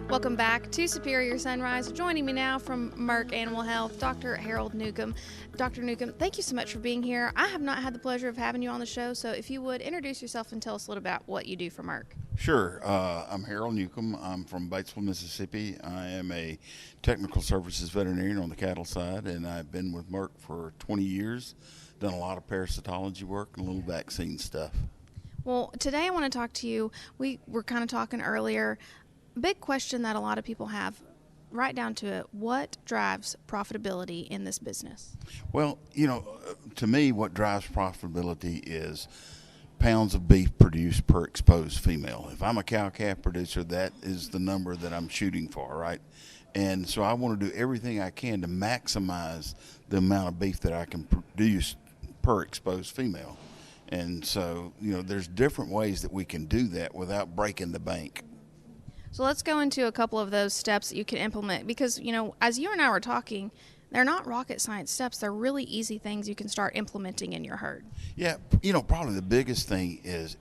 Welcome back to Superior Sunrise. Joining me now from Merck Animal Health, Dr. Harold Newcomb. Dr. Newcomb, thank you so much for being here. I have not had the pleasure of having you on the show, so if you would introduce yourself and tell us a little about what you do for Merck. Sure. I'm Harold Newcomb. I'm from Batesville, Mississippi. I am a technical services veterinarian on the cattle side, and I've been with Merck for 20 years, done a lot of parasitology work and a little vaccine stuff. Well, today I want to talk to you. We were kind of talking earlier. Big question that a lot of people have, right down to it, what drives profitability in this business? Well, to me, what drives profitability is pounds of beef produced per exposed female. If I'm a cow-calf producer, that is the number that I'm shooting for, right? And so I want to do everything I can to maximize the amount of beef that I can produce per exposed female. And so, there's different ways that we can do that without breaking the bank. So let's go into a couple of those steps that you can implement because, as you and I were talking, they're not rocket science steps. They're really easy things you can start implementing in your herd. Yeah, probably the biggest thing is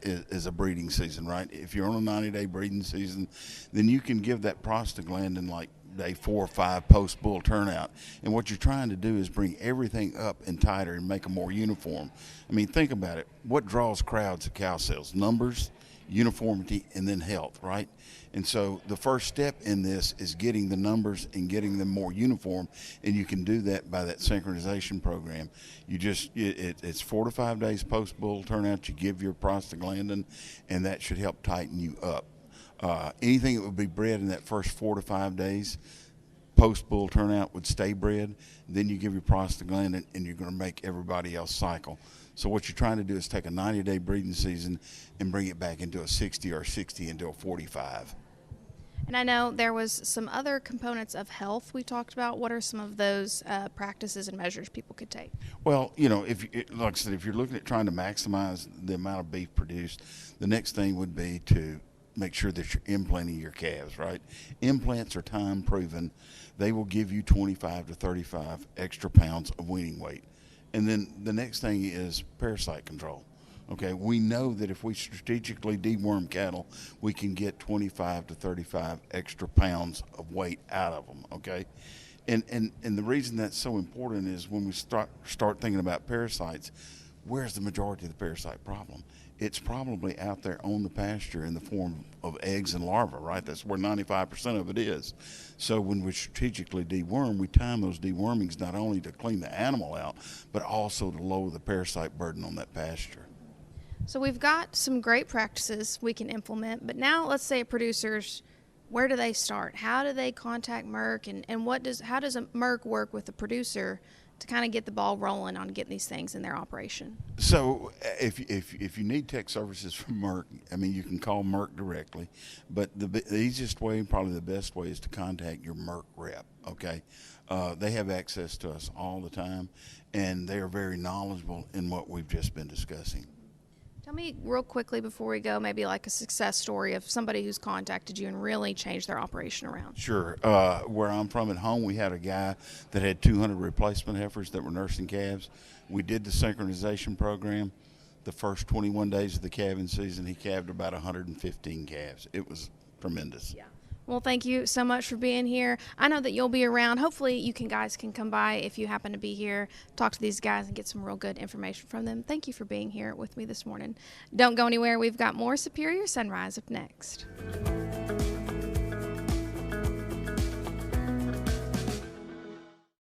a breeding season, right? If you're on a 90-day breeding season, then you can give that prostaglandin like day 4 or 5 post-bull turnout. And what you're trying to do is bring everything up and tighter and make them more uniform. I mean, think about it. What draws crowds at cow sales? Numbers, uniformity, and then health, right? And so the first step in this is getting the numbers and getting them more uniform, and you can do that by that synchronization program. It's 4 to 5 days post-bull turnout. You give your prostaglandin, and that should help tighten you up. Anything that would be bred in that first 4 to 5 days post-bull turnout would stay bred. Then you give your prostaglandin, and you're going to make everybody else cycle. So what you're trying to do is take a 90-day breeding season and bring it back into a 60 or 60 into a 45. And I know there was some other components of health we talked about. What are some of those practices and measures people could take? Well, like I said, if you're looking at trying to maximize the amount of beef produced, the next thing would be to make sure that you're implanting your calves, right? Implants are time proven. They will give you 25 to 35 extra pounds of weaning weight. And then the next thing is parasite control. Okay, we know that if we strategically deworm cattle, we can get 25 to 35 extra pounds of weight out of them, okay? And the reason that's so important is when we start thinking about parasites, where's the majority of the parasite problem? It's probably out there on the pasture in the form of eggs and larvae, right? That's where 95% of it is. So when we strategically deworm, we time those dewormings not only to clean the animal out, but also to lower the parasite burden on that pasture. So we've got some great practices we can implement, but now let's say producers, where do they start? How do they contact Merck, and how does a Merck work with the producer to kind of get the ball rolling on getting these things in their operation? So if you need tech services from Merck, I mean, you can call Merck directly, but the easiest way and probably the best way is to contact your Merck rep, okay? They have access to us all the time, and they are very knowledgeable in what we've just been discussing. Tell me real quickly before we go, maybe like a success story of somebody who's contacted you and really changed their operation around. Sure. Where I'm from at home, we had a guy that had 200 replacement heifers that were nursing calves. We did the synchronization program. The first 21 days of the calving season, he calved about 115 calves. It was tremendous. Yeah. Well, thank you so much for being here. I know that you'll be around. Hopefully you guys can come by if you happen to be here, talk to these guys and get some real good information from them. Thank you for being here with me this morning. Don't go anywhere. We've got more Superior Sunrise up next.